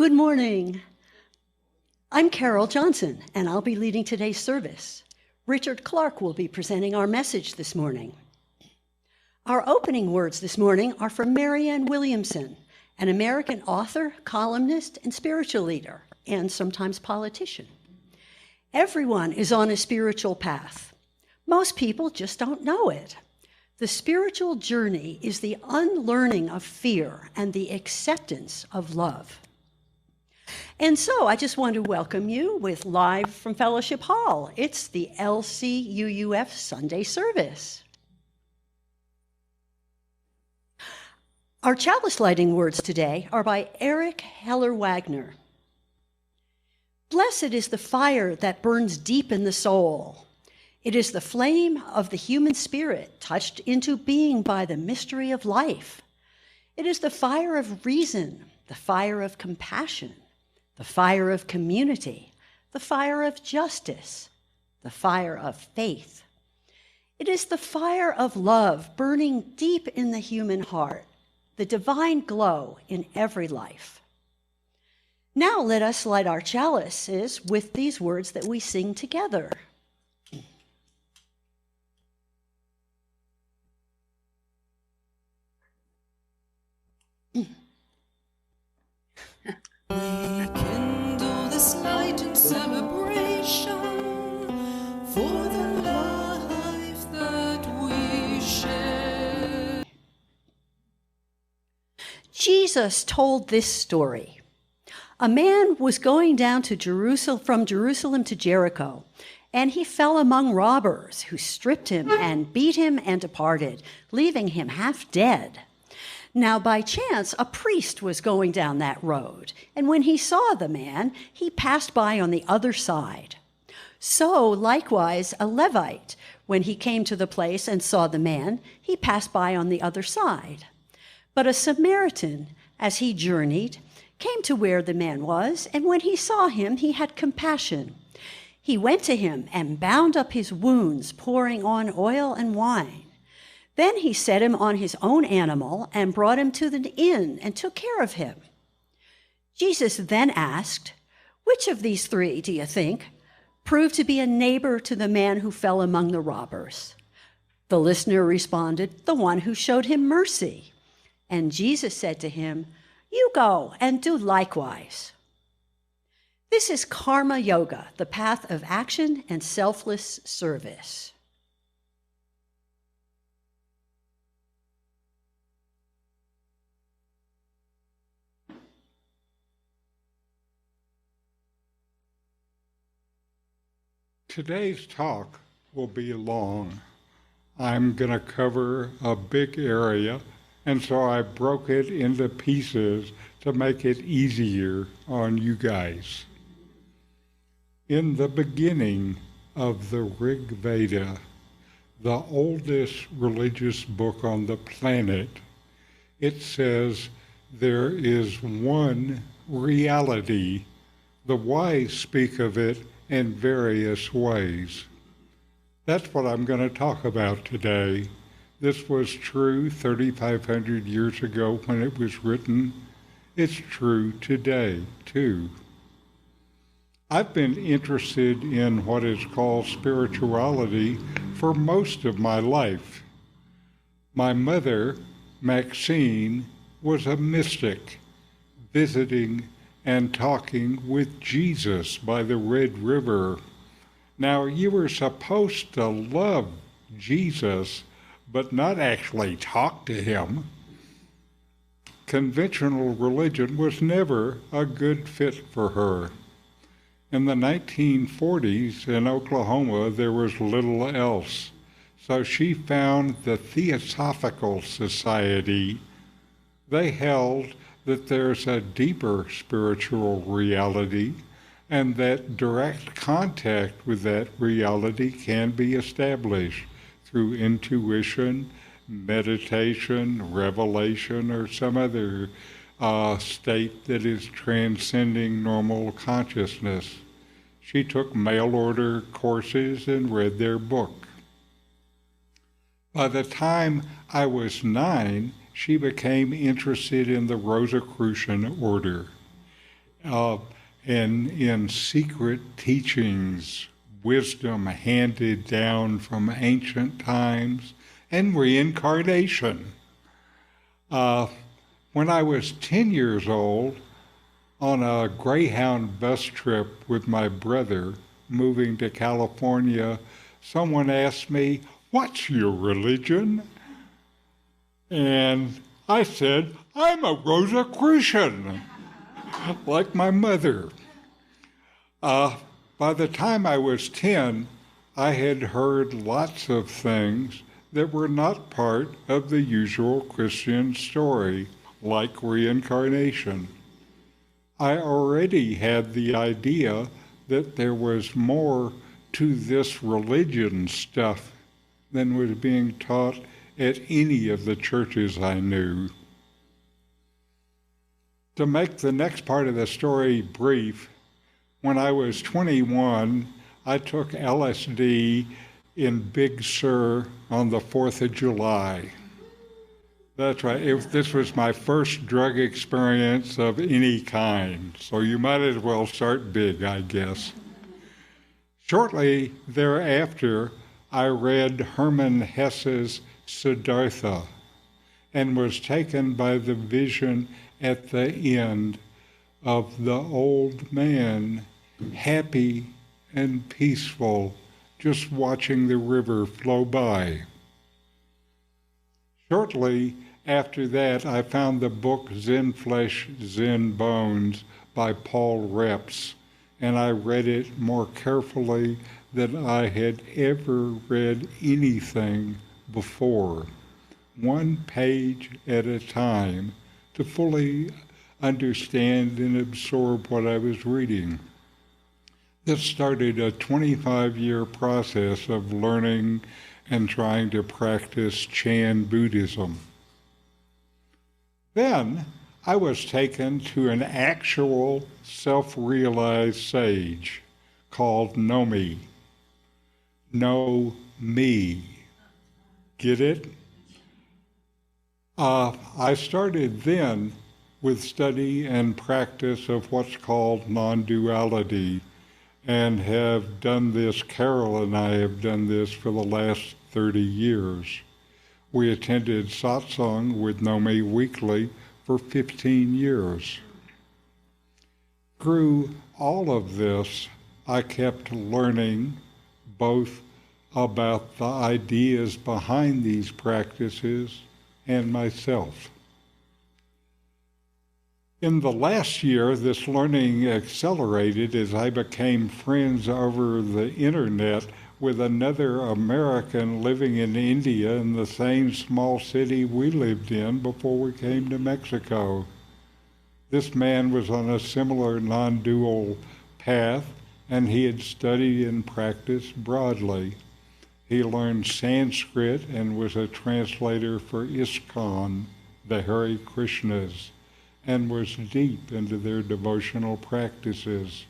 Good morning. I'm Carol Johnson, and I'll be leading today's service. Richard Clarke will be presenting our message this morning. Our opening words this morning are from Marianne Williamson, an American author, columnist, and spiritual leader, and sometimes politician. Everyone is on a spiritual path. Most people just don't know it. The spiritual journey is the unlearning of fear and the acceptance of love. And so I just want to welcome you with live from Fellowship Hall. It's the LCUUF Sunday service. Our chalice lighting words today are by Eric Heller Wagner. Blessed is the fire that burns deep in the soul. It is the flame of the human spirit touched into being by the mystery of life. It is the fire of reason, the fire of compassion, the fire of community, the fire of justice, the fire of faith. It is the fire of love burning deep in the human heart, the divine glow in every life. Now let us light our chalices with these words that we sing together. We kindle this light in celebration for the life that we share. Jesus told this story. A man was going down to from Jerusalem to Jericho, and he fell among robbers who stripped him and beat him and departed, leaving him half dead. Now, by chance, a priest was going down that road, and when he saw the man, he passed by on the other side. So, likewise, a Levite, when he came to the place and saw the man, he passed by on the other side. But a Samaritan, as he journeyed, came to where the man was, and when he saw him, he had compassion. He went to him and bound up his wounds, pouring on oil and wine. Then he set him on his own animal and brought him to the inn and took care of him. Jesus then asked, "Which of these three, do you think, proved to be a neighbor to the man who fell among the robbers?" The listener responded, "The one who showed him mercy." And Jesus said to him, "You go and do likewise." This is Karma Yoga, the path of action and selfless service. Today's talk will be long. I'm going to cover a big area, and so I broke it into pieces to make it easier on you guys. In the beginning of the Rig Veda, the oldest religious book on the planet, it says there is one reality. The wise speak of it in various ways. That's what I'm going to talk about today. This was true 3,500 years ago when it was written. It's true today, too. I've been interested in what is called spirituality for most of my life. My mother, Maxine, was a mystic, visiting and talking with Jesus by the Red River. Now, you were supposed to love Jesus, but not actually talk to him. Conventional religion was never a good fit for her. In the 1940s in Oklahoma, there was little else. So she found the Theosophical Society. They held that there's a deeper spiritual reality and that direct contact with that reality can be established through intuition, meditation, revelation, or some other state that is transcending normal consciousness. She took mail-order courses and read their book. By the time I was 9, she became interested in the Rosicrucian order. and in secret teachings, wisdom handed down from ancient times, and reincarnation. When I was 10 years old, on a Greyhound bus trip with my brother moving to California, someone asked me, "What's your religion?" And I said, "I'm a Rosicrucian," like my mother. By the time I was 10, I had heard lots of things that were not part of the usual Christian story, like reincarnation. I already had the idea that there was more to this religion stuff than was being taught at any of the churches I knew. To make the next part of the story brief, when I was 21, I took LSD in Big Sur on the 4th of July. That's right. This was my first drug experience of any kind, so you might as well start big, I guess. Shortly thereafter, I read Hermann Hesse's Siddhartha and was taken by the vision at the end of the old man, happy and peaceful, just watching the river flow by. Shortly after that, I found the book Zen Flesh, Zen Bones by Paul Reps, and I read it more carefully than I had ever read anything before, one page at a time, to fully understand and absorb what I was reading. This started a 25-year process of learning and trying to practice Chan Buddhism. Then I was taken to an actual self-realized sage called Nomi. Know me. Get it? I started then with study and practice of what's called non-duality, and have done this, Carol and I have done this for the last 30 years. We attended satsang with Nomi weekly for 15 years. Through all of this, I kept learning both about the ideas behind these practices and myself. In the last year, this learning accelerated as I became friends over the internet with another American living in India in the same small city we lived in before we came to Mexico. This man was on a similar non-dual path, and he had studied and practiced broadly. He learned Sanskrit and was a translator for ISKCON, the Hare Krishnas, and was deep into their devotional practices.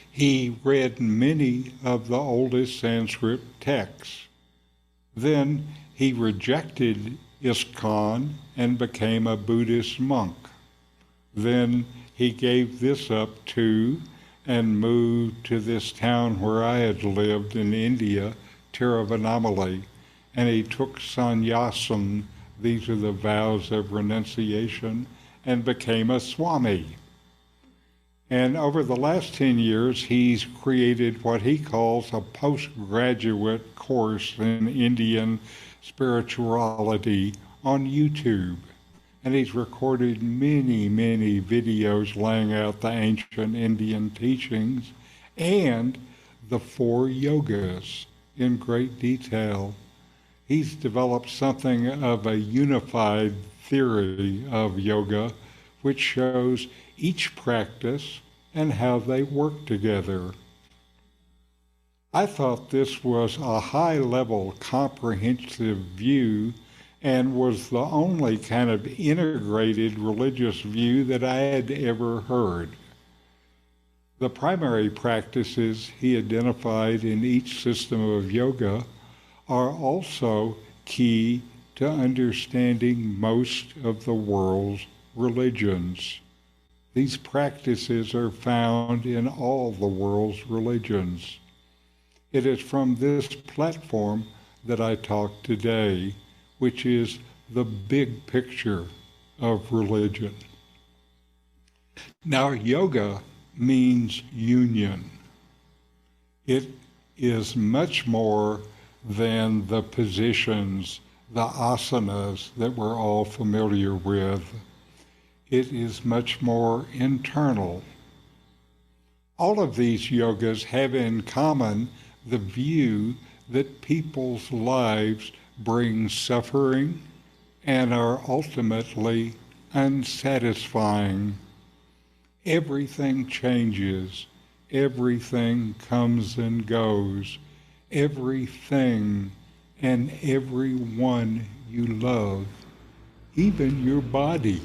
He read many of the oldest Sanskrit texts. Then he rejected ISKCON and became a Buddhist monk. Then he gave this up too and moved to this town where I had lived in India, Tiruvannamalai, and he took sannyasam, these are the vows of renunciation, and became a Swami. And over the last 10 years, he's created what he calls a postgraduate course in Indian spirituality on YouTube. And he's recorded many, many videos laying out the ancient Indian teachings and the 4 yogas in great detail. He's developed something of a unified theory of yoga, which shows each practice and how they work together. I thought this was a high-level, comprehensive view and was the only kind of integrated religious view that I had ever heard. The primary practices he identified in each system of yoga are also key to understanding most of the world's religions. These practices are found in all the world's religions. It is from this platform that I talk today, which is the big picture of religion. Now, yoga means union. It is much more than the positions, the asanas that we're all familiar with. It is much more internal. All of these yogas have in common the view that people's lives bring suffering and are ultimately unsatisfying. Everything changes. Everything comes and goes. Everything and everyone you love, even your body,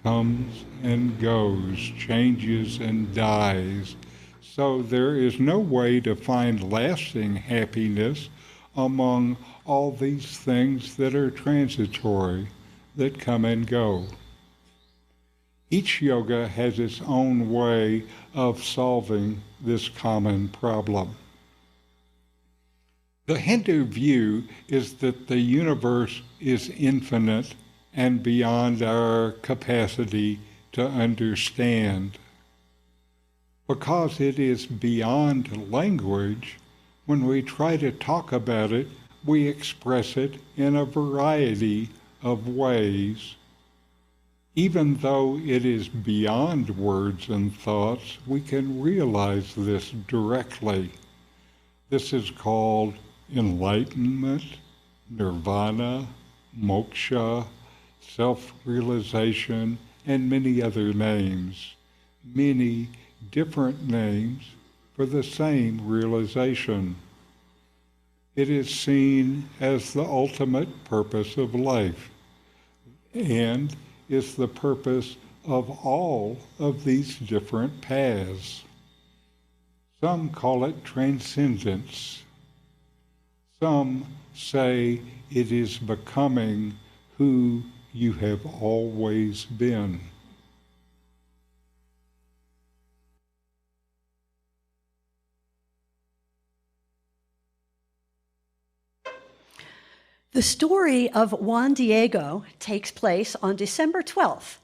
comes and goes, changes and dies. So there is no way to find lasting happiness among all these things that are transitory, that come and go. Each yoga has its own way of solving this common problem. The Hindu view is that the universe is infinite and beyond our capacity to understand. Because it is beyond language, when we try to talk about it, we express it in a variety of ways. Even though it is beyond words and thoughts, we can realize this directly. This is called enlightenment, nirvana, moksha, self-realization, and many other names. Many different names for the same realization. It is seen as the ultimate purpose of life and is the purpose of all of these different paths. Some call it transcendence. Some say it is becoming who you have always been. The story of Juan Diego takes place on December 12th,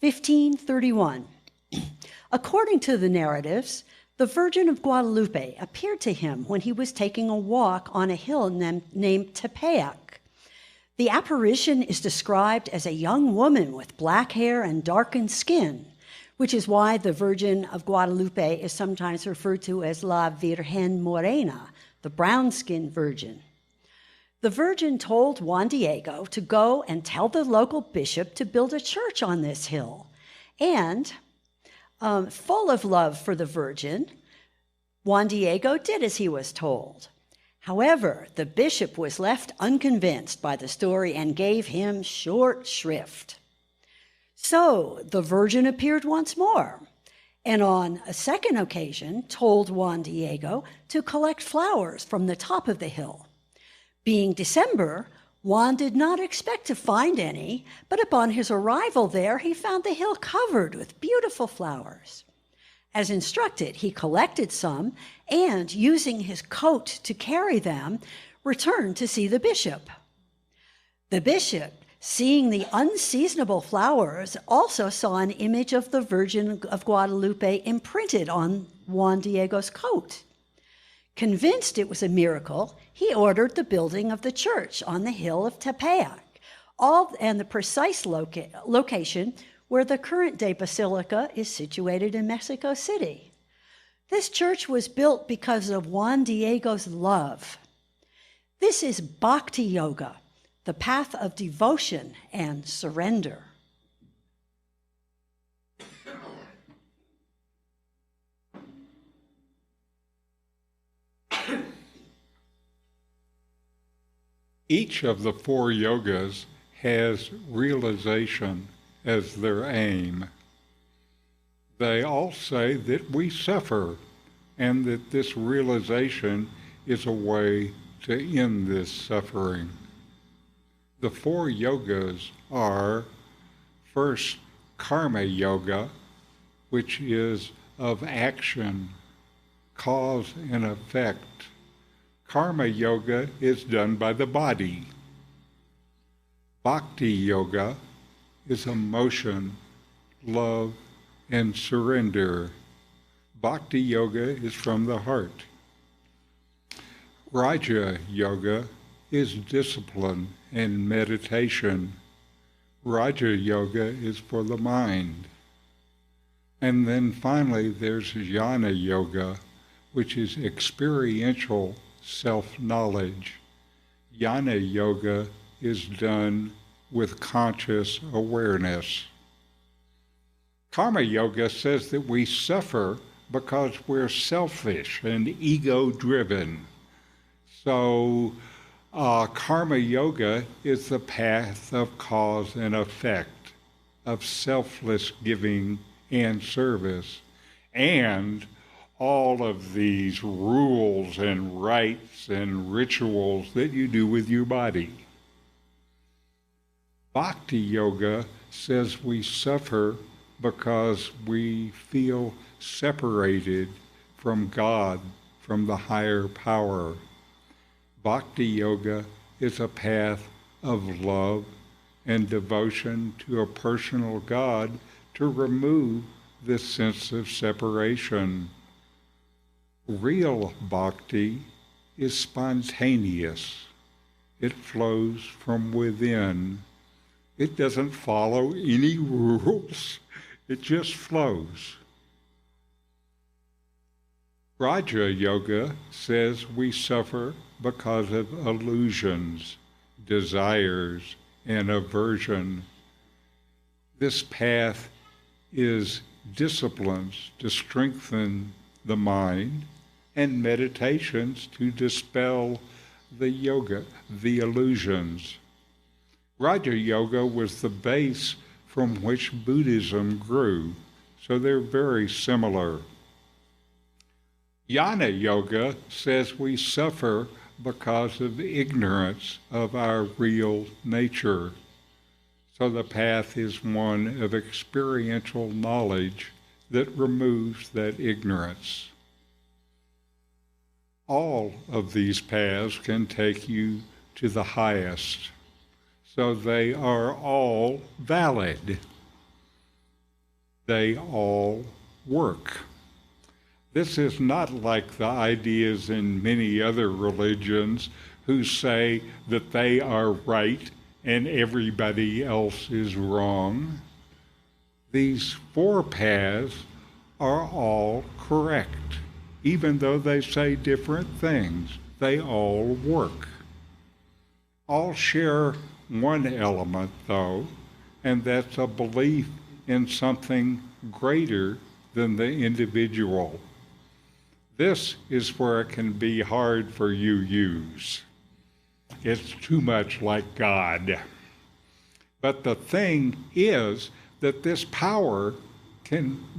1531. According to the narratives, the Virgin of Guadalupe appeared to him when he was taking a walk on a hill named Tepeyac. The apparition is described as a young woman with black hair and darkened skin, which is why the Virgin of Guadalupe is sometimes referred to as La Virgen Morena, the brown-skinned Virgin. The Virgin told Juan Diego to go and tell the local bishop to build a church on this hill. And full of love for the Virgin, Juan Diego did as he was told. However, the bishop was left unconvinced by the story and gave him short shrift. So the Virgin appeared once more, and on a second occasion told Juan Diego to collect flowers from the top of the hill. Being December, Juan did not expect to find any, but upon his arrival there, he found the hill covered with beautiful flowers. As instructed, he collected some and, using his coat to carry them, returned to see the bishop. The bishop, seeing the unseasonable flowers, also saw an image of the Virgin of Guadalupe imprinted on Juan Diego's coat. Convinced it was a miracle, he ordered the building of the church on the hill of Tepeyac, and the precise location where the current-day basilica is situated in Mexico City. This church was built because of Juan Diego's love. This is Bhakti Yoga, the path of devotion and surrender. Each of the four yogas has realization as their aim. They all say that we suffer and that this realization is a way to end this suffering. The four yogas are, first, karma yoga, which is of action, cause and effect. Karma yoga is done by the body. Bhakti yoga is emotion, love, and surrender. Bhakti yoga is from the heart. Raja yoga is discipline and meditation. Raja yoga is for the mind. And then finally there's jnana yoga, which is experiential self-knowledge. Jnana yoga is done with conscious awareness. Karma yoga says that we suffer because we're selfish and ego-driven. So karma yoga is the path of cause and effect, of selfless giving and service, and all of these rules and rites and rituals that you do with your body. Bhakti yoga says we suffer because we feel separated from God, from the higher power. Bhakti yoga is a path of love and devotion to a personal God to remove this sense of separation. Real bhakti is spontaneous. It flows from within. It doesn't follow any rules. It just flows. Raja yoga says we suffer because of illusions, desires, and aversion. This path is disciplines to strengthen the mind and meditations to dispel the illusions. Raja yoga was the base from which Buddhism grew, so they're very similar. Jnana yoga says we suffer because of ignorance of our real nature. So the path is one of experiential knowledge that removes that ignorance. All of these paths can take you to the highest, so they are all valid. They all work. This is not like the ideas in many other religions who say that they are right and everybody else is wrong. These four paths are all correct. Even though they say different things, they all work. All share one element, though, and that's a belief in something greater than the individual. This is where it can be hard for you-yous. It's too much like God. But the thing is that this power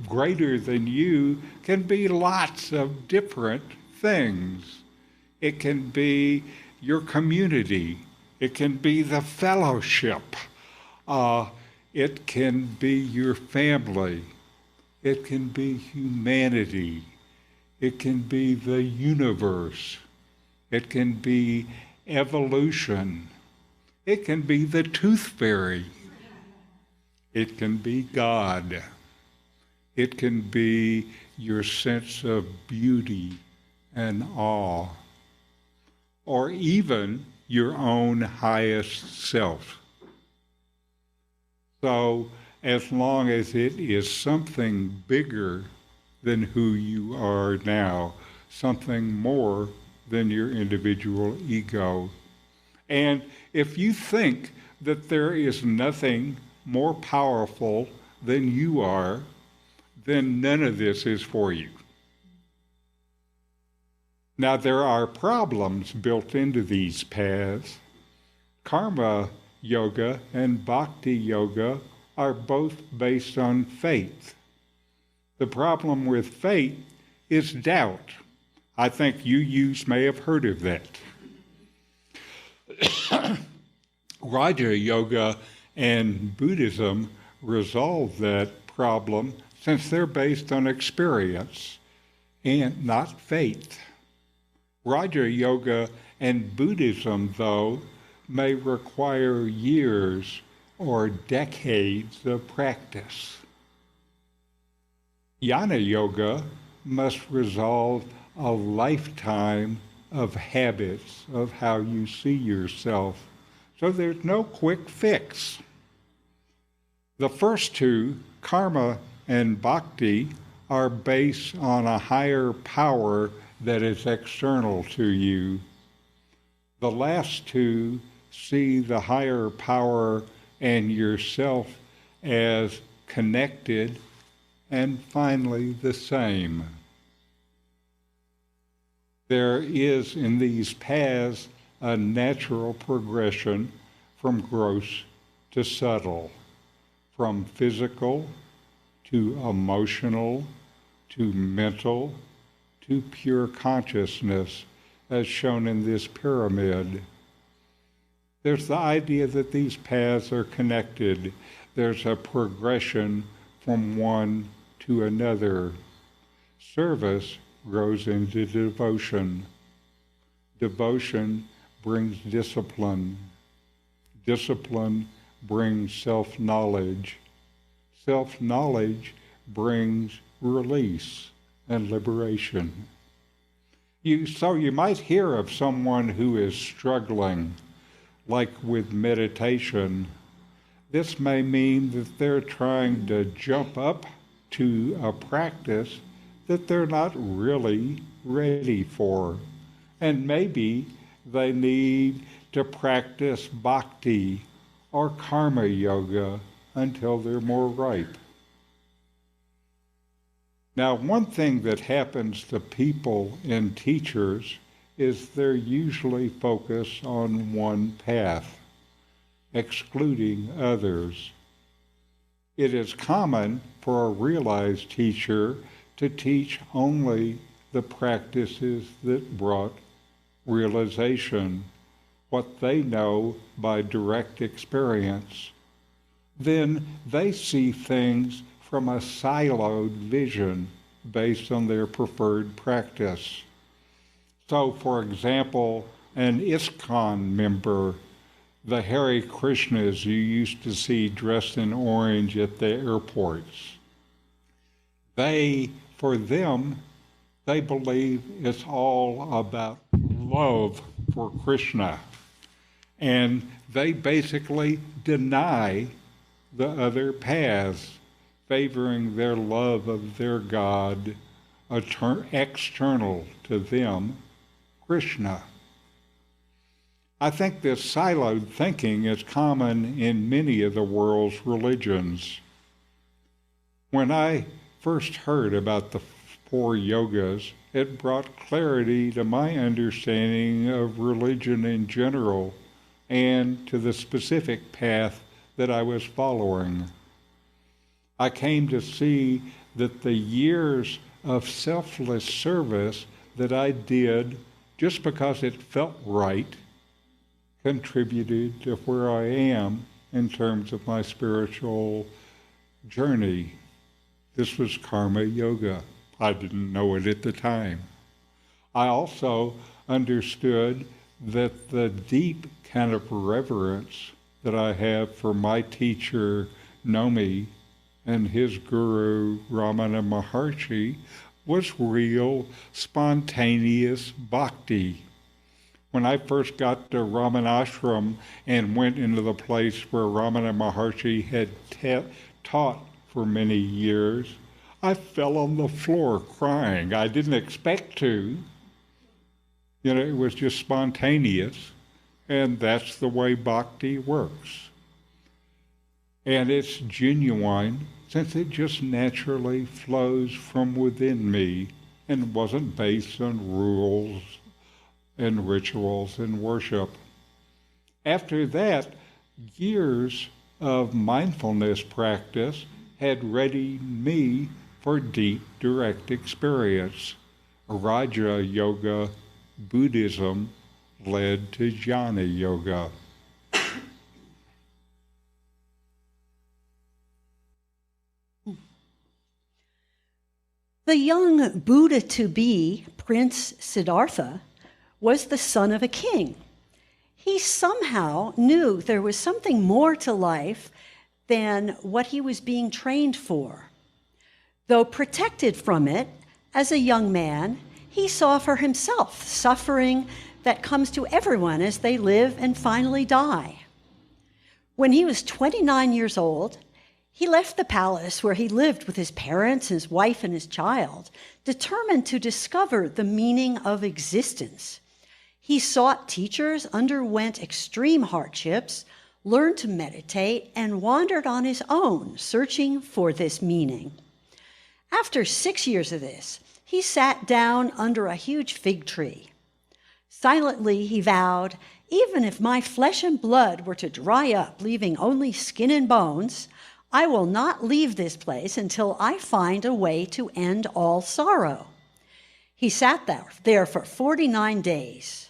greater than you can be lots of different things. It can be your community. It can be the fellowship. It can be your family. It can be humanity. It can be the universe. It can be evolution. It can be the tooth fairy. It can be God. It can be your sense of beauty and awe, or even your own highest self. So as long as it is something bigger than who you are now, something more than your individual ego. And if you think that there is nothing more powerful than you are, then none of this is for you. Now, there are problems built into these paths. Karma yoga and bhakti yoga are both based on faith. The problem with faith is doubt. I think you may have heard of that. Raja yoga and Buddhism resolve that problem since they're based on experience and not faith. Raja Yoga and Buddhism, though, may require years or decades of practice. Jnana Yoga must resolve a lifetime of habits of how you see yourself, so there's no quick fix. The first two, karma and bhakti, are based on a higher power that is external to you. The last two see the higher power and yourself as connected and finally the same. There is in these paths a natural progression from gross to subtle, from physical to emotional to mental to pure consciousness, as shown in this pyramid. There's the idea that these paths are connected. There's a progression from one to another. Service grows into devotion. Devotion brings discipline. Discipline brings self-knowledge. Self-knowledge brings release and liberation. So you might hear of someone who is struggling, like with meditation. This may mean that they're trying to jump up to a practice that they're not really ready for. And maybe they need to practice bhakti or karma yoga until they're more ripe. Now, one thing that happens to people and teachers is they're usually focused on one path, excluding others. It is common for a realized teacher to teach only the practices that brought realization, what they know by direct experience. Then they see things from a siloed vision based on their preferred practice. So, for example, an ISKCON member, the Hare Krishnas you used to see dressed in orange at the airports, for them, they believe it's all about love for Krishna. And they basically deny the other paths, favoring their love of their God, external to them, Krishna. I think this siloed thinking is common in many of the world's religions. When I first heard about the 4 yogas, it brought clarity to my understanding of religion in general and to the specific path that I was following. I came to see that the years of selfless service that I did just because it felt right contributed to where I am in terms of my spiritual journey. This was karma yoga. I didn't know it at the time. I also understood that the deep kind of reverence that I have for my teacher, Nomi, and his guru, Ramana Maharshi, was real, spontaneous bhakti. When I first got to Ramanashram and went into the place where Ramana Maharshi had taught for many years, I fell on the floor crying. I didn't expect to. It was just spontaneous, and that's the way bhakti works. And it's genuine, since it just naturally flows from within me and wasn't based on rules and rituals and worship. After that, years of mindfulness practice had readied me for deep, direct experience. Raja Yoga Buddhism led to Jnana Yoga. The young Buddha-to-be, Prince Siddhartha, was the son of a king. He somehow knew there was something more to life than what he was being trained for. Though protected from it, as a young man, he saw for himself suffering that comes to everyone as they live and finally die. When he was 29 years old, he left the palace where he lived with his parents, his wife, and his child, determined to discover the meaning of existence. He sought teachers, underwent extreme hardships, learned to meditate, and wandered on his own, searching for this meaning. After 6 years of this, he sat down under a huge fig tree. Silently, he vowed, "Even if my flesh and blood were to dry up, leaving only skin and bones, I will not leave this place until I find a way to end all sorrow." He sat there for 49 days.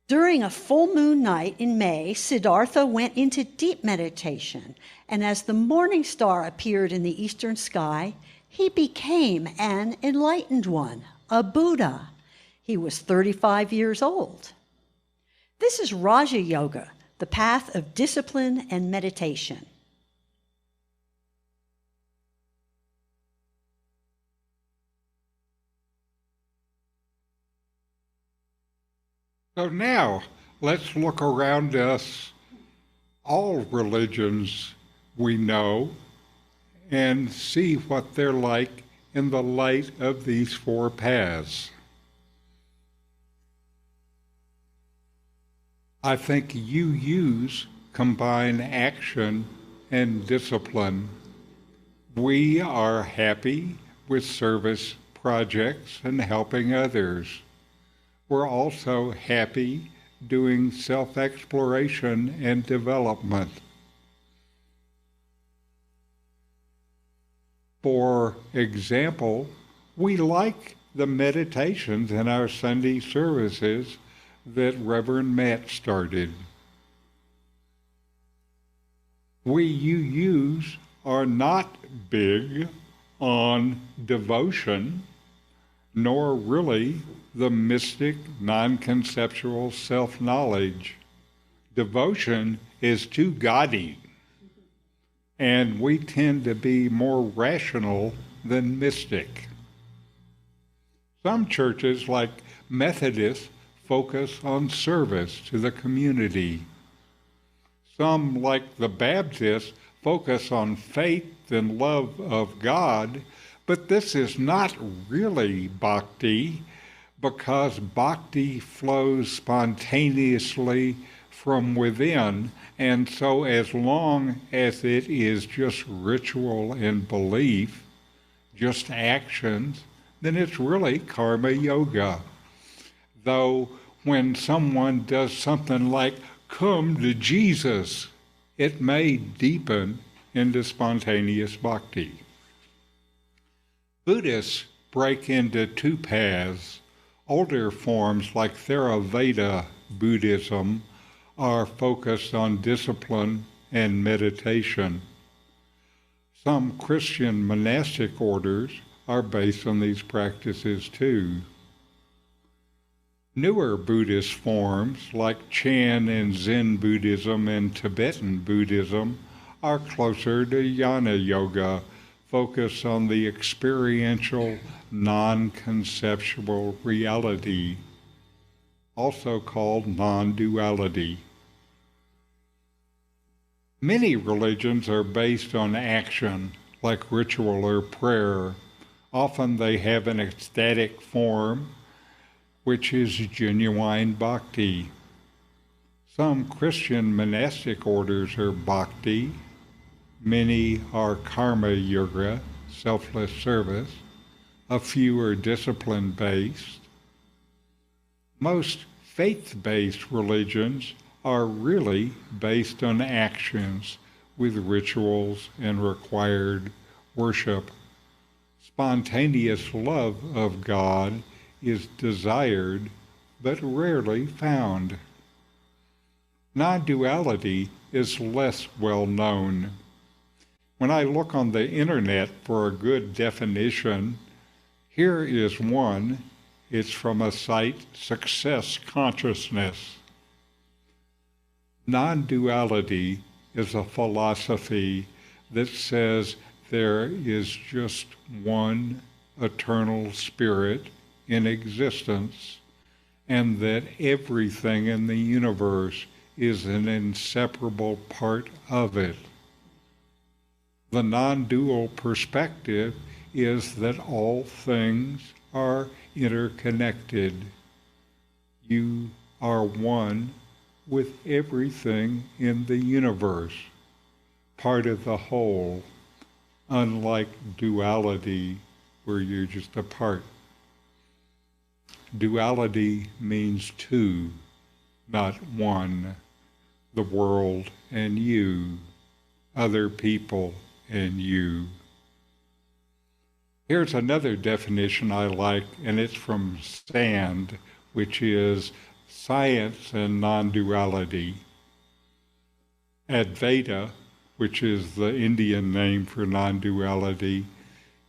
During a full moon night in May, Siddhartha went into deep meditation, and as the morning star appeared in the eastern sky, he became an enlightened one, a Buddha. He was 35 years old. This is Raja Yoga, the path of discipline and meditation. So now, let's look around us, all religions we know, and see what they're like in the light of these four paths. I think UUs combine action and discipline. We are happy with service projects and helping others. We're also happy doing self-exploration and development. For example, we like the meditations in our Sunday services that Reverend Matt started. We UUs are not big on devotion, nor really the mystic, non-conceptual self-knowledge. Devotion is too gaudy, and we tend to be more rational than mystic. Some churches, like Methodists, focus on service to the community. Some, like the Baptists, focus on faith and love of God, but this is not really bhakti, because bhakti flows spontaneously from within, and so as long as it is just ritual and belief, just actions, then it's really karma yoga. Though when someone does something like come to Jesus, it may deepen into spontaneous bhakti. Buddhists break into two paths. Older forms like Theravada Buddhism are focused on discipline and meditation. Some Christian monastic orders are based on these practices too. Newer Buddhist forms like Chan and Zen Buddhism and Tibetan Buddhism are closer to Jnana Yoga, focused on the experiential, non-conceptual reality, also called non-duality. Many religions are based on action, like ritual or prayer. Often they have an ecstatic form, which is genuine bhakti. Some Christian monastic orders are bhakti. Many are karma yoga, selfless service. A few are discipline-based. Most faith-based religions are really based on actions with rituals and required worship. Spontaneous love of God is desired but rarely found. Non-duality is less well known. When I look on the internet for a good definition, Here is one. It's from a site, Success Consciousness. Non-duality is a philosophy that says there is just one eternal spirit in existence, and that everything in the universe is an inseparable part of it. The non-dual perspective is that all things are interconnected. You are one with everything in the universe, part of the whole, unlike duality, where you're just a part. Duality means two, not one. The world and you, other people and you. Here's another definition I like, and it's from SAND, which is Science and Non-Duality. Advaita, which is the Indian name for non-duality,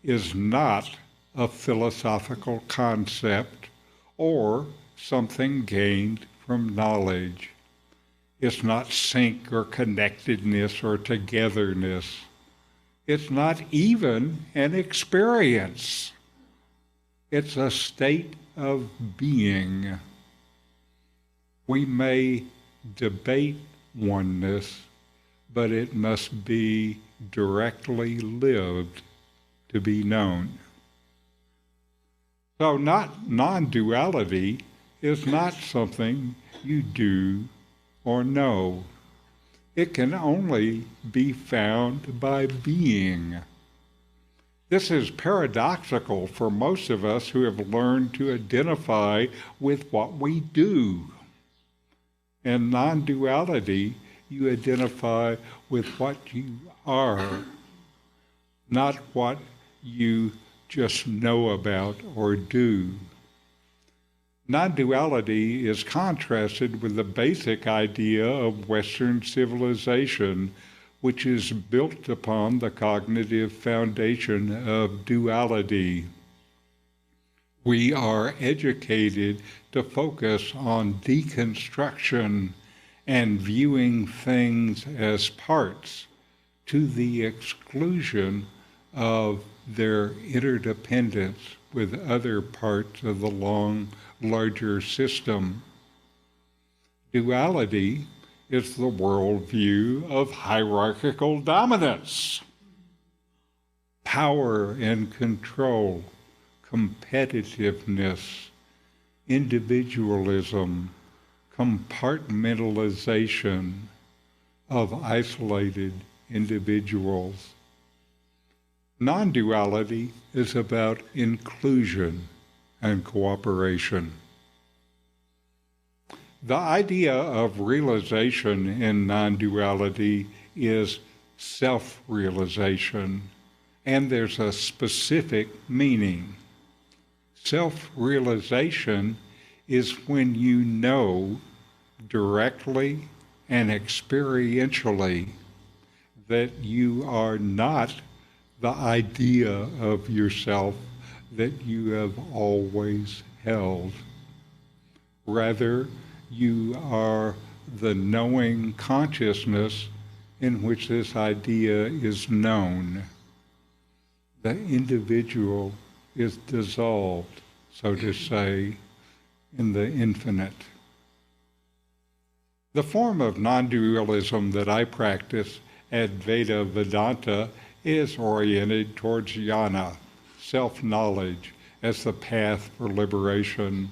is not a philosophical concept or something gained from knowledge. It's not sync or connectedness or togetherness. It's not even an experience. It's a state of being. We may debate oneness, but it must be directly lived to be known. So non-duality is not something you do or know. It can only be found by being. This is paradoxical for most of us who have learned to identify with what we do. In non-duality, you identify with what you are, not what you just know about or do. Non-duality is contrasted with the basic idea of Western civilization, which is built upon the cognitive foundation of duality. We are educated to focus on deconstruction and viewing things as parts to the exclusion of their interdependence with other parts of the larger system. Duality is the worldview of hierarchical dominance, power and control, competitiveness, individualism, compartmentalization of isolated individuals. Non-duality is about inclusion and cooperation. The idea of realization in non-duality is self-realization, and there's a specific meaning. Self-realization is when you know directly and experientially that you are not the idea of yourself that you have always held. Rather, you are the knowing consciousness in which this idea is known. The individual is dissolved, so to say, in the infinite. The form of non-dualism that I practice, Advaita Vedanta, is oriented towards jnana, self-knowledge, as the path for liberation.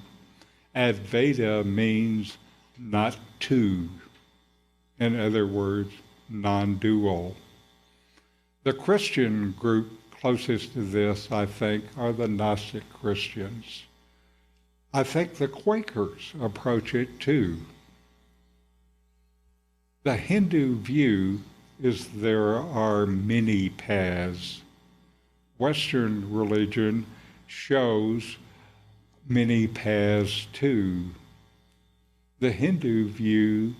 Advaita means not two. In other words, non-dual. The Christian group closest to this, I think, are the Gnostic Christians. I think the Quakers approach it too. The Hindu view is there are many paths. Western religion shows many paths too. The Hindu view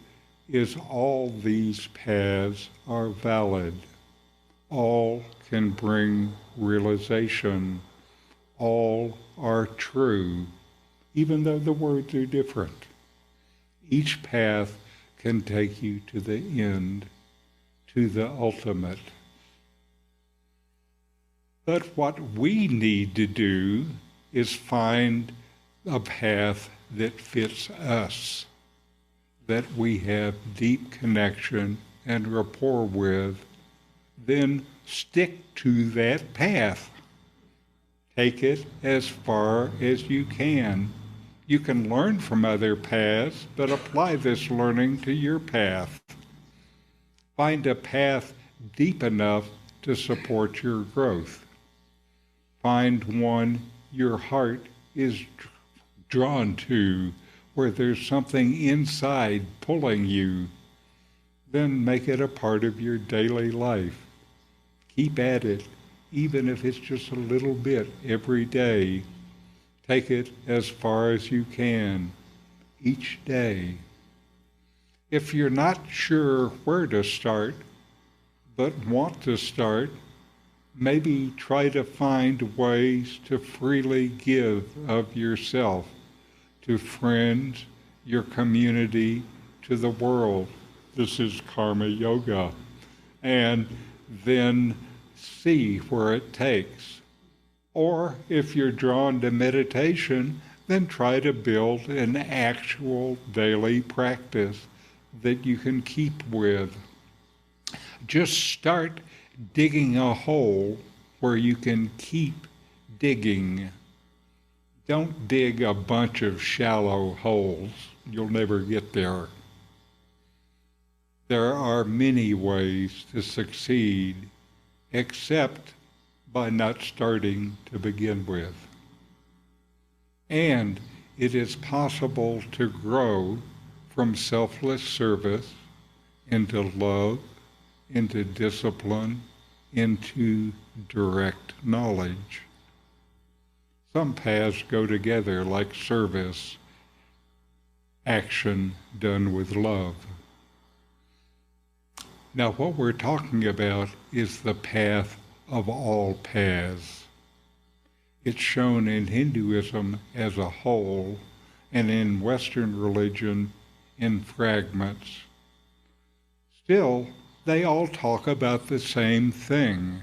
is all these paths are valid. All can bring realization. all are true, even though the words are different. Each path can take you to the end, to the ultimate. But what we need to do is find a path that fits us, that we have deep connection and rapport with. Then stick to that path. Take it as far as you can. You can learn from other paths, but apply this learning to your path. Find a path deep enough to support your growth. Find one your heart is drawn to, where there's something inside pulling you. Then make it a part of your daily life. Keep at it, even if it's just a little bit every day. Take it as far as you can, each day. If you're not sure where to start, but want to start, maybe try to find ways to freely give of yourself to friends, your community, to the world. This is karma yoga. And then see where it takes. Or if you're drawn to meditation, then try to build an actual daily practice that you can keep with. Just start digging a hole where you can keep digging. Don't dig a bunch of shallow holes. You'll never get there. There are many ways to succeed, except by not starting to begin with. And it is possible to grow from selfless service into love, into discipline, into direct knowledge. Some paths go together, like service, action done with love. Now, what we're talking about is the path of all paths. It's shown in Hinduism as a whole, and in Western religion in fragments. Still, they all talk about the same thing.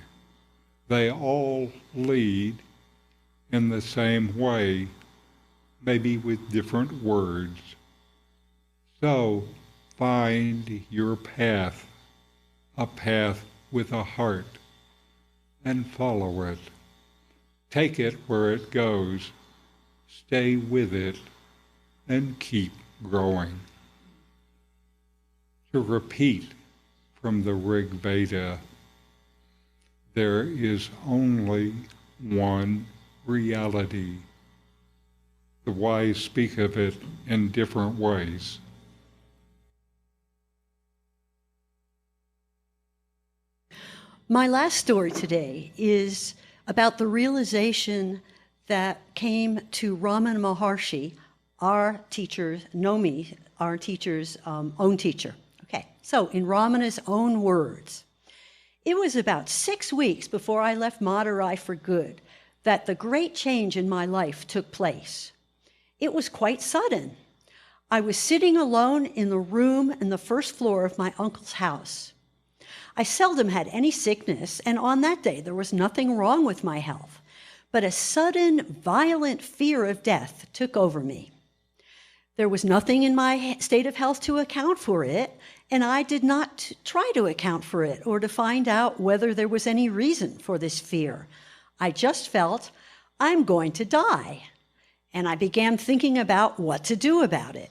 They all lead in the same way, maybe with different words. So, find your path, a path with a heart, and follow it. Take it where it goes, stay with it, and keep growing. To repeat from the Rig Veda, there is only one reality. The wise speak of it in different ways. My last story today is about the realization that came to Ramana Maharshi, our teacher's own teacher. Okay, so in Ramana's own words, it was about 6 weeks before I left Madurai for good that the great change in my life took place. It was quite sudden. I was sitting alone in the room in the first floor of my uncle's house. I seldom had any sickness, and on that day there was nothing wrong with my health, but a sudden, violent fear of death took over me. There was nothing in my state of health to account for it, and I did not try to account for it or to find out whether there was any reason for this fear. I just felt, I'm going to die, and I began thinking about what to do about it.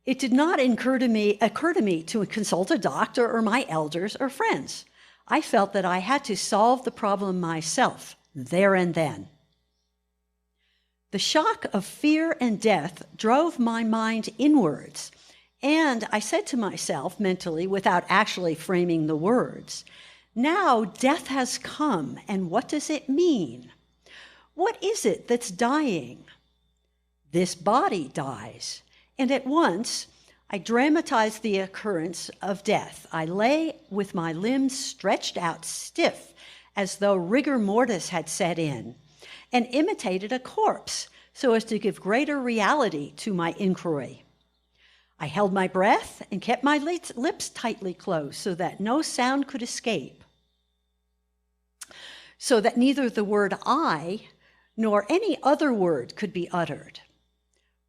It did not occur to me to consult a doctor or my elders or friends. I felt that I had to solve the problem myself, there and then. The shock of fear and death drove my mind inwards, and I said to myself mentally, without actually framing the words, now death has come, and what does it mean? What is it that's dying? This body dies. And at once, I dramatized the occurrence of death. I lay with my limbs stretched out stiff, as though rigor mortis had set in. and imitated a corpse so as to give greater reality to my inquiry. I held my breath and kept my lips tightly closed so that no sound could escape, so that neither the word I nor any other word could be uttered.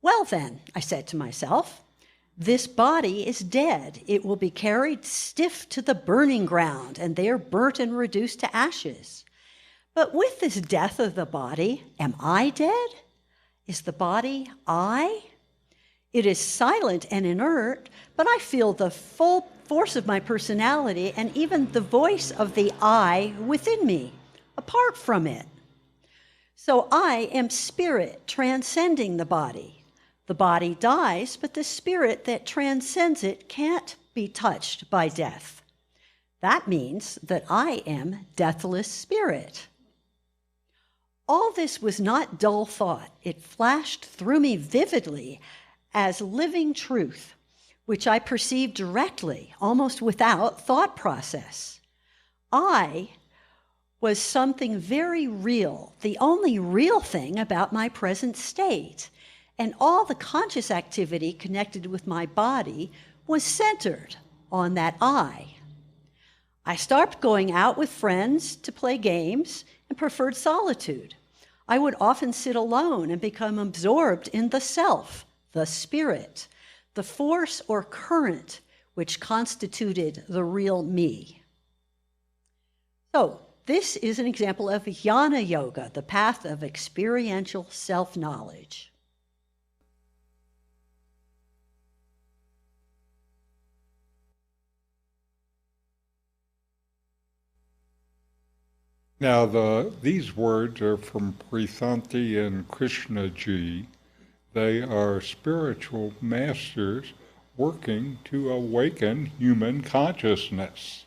Well then, I said to myself, this body is dead. It will be carried stiff to the burning ground and there burnt and reduced to ashes. But with this death of the body, am I dead? Is the body I? It is silent and inert, but I feel the full force of my personality and even the voice of the I within me, apart from it. So I am spirit transcending the body. The body dies, but the spirit that transcends it can't be touched by death. That means that I am deathless spirit. All this was not dull thought. It flashed through me vividly as living truth, which I perceived directly, almost without thought process. I was something very real, the only real thing about my present state. And all the conscious activity connected with my body was centered on that I. I stopped going out with friends to play games and preferred solitude. I would often sit alone and become absorbed in the self, the spirit, the force or current which constituted the real me. So, this is an example of Jnana Yoga, the path of experiential self-knowledge. Now, these words are from Prithanti and Krishnaji. They are spiritual masters working to awaken human consciousness.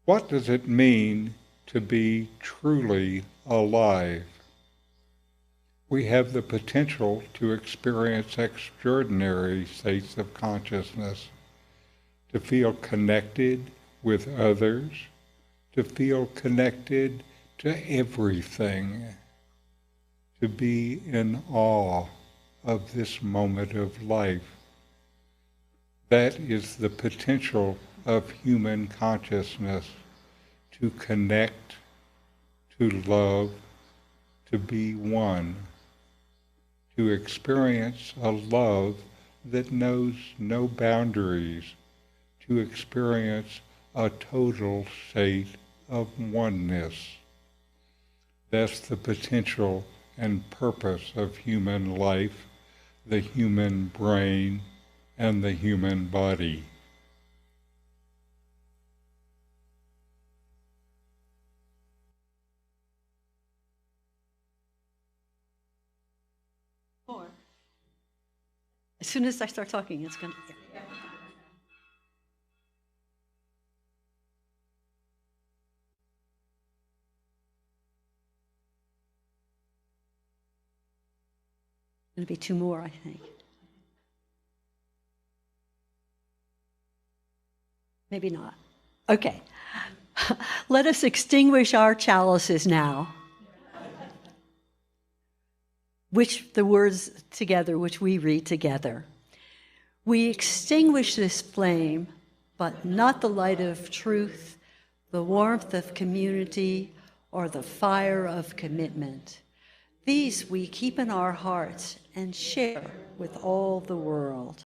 What does it mean to be truly alive? We have the potential to experience extraordinary states of consciousness, to feel connected with others, to feel connected to everything, to be in awe of this moment of life. That is the potential of human consciousness, to connect, to love, to be one, to experience a love that knows no boundaries, to experience a total state of oneness. That's the potential and purpose of human life, the human brain, and the human body. As soon as I start talking, it's going to... Yeah. Going to be two more, I think. Maybe not. Okay. Let us extinguish our chalices now. Which the words together, which we read together. We extinguish this flame, but not the light of truth, the warmth of community, or the fire of commitment. These we keep in our hearts and share with all the world.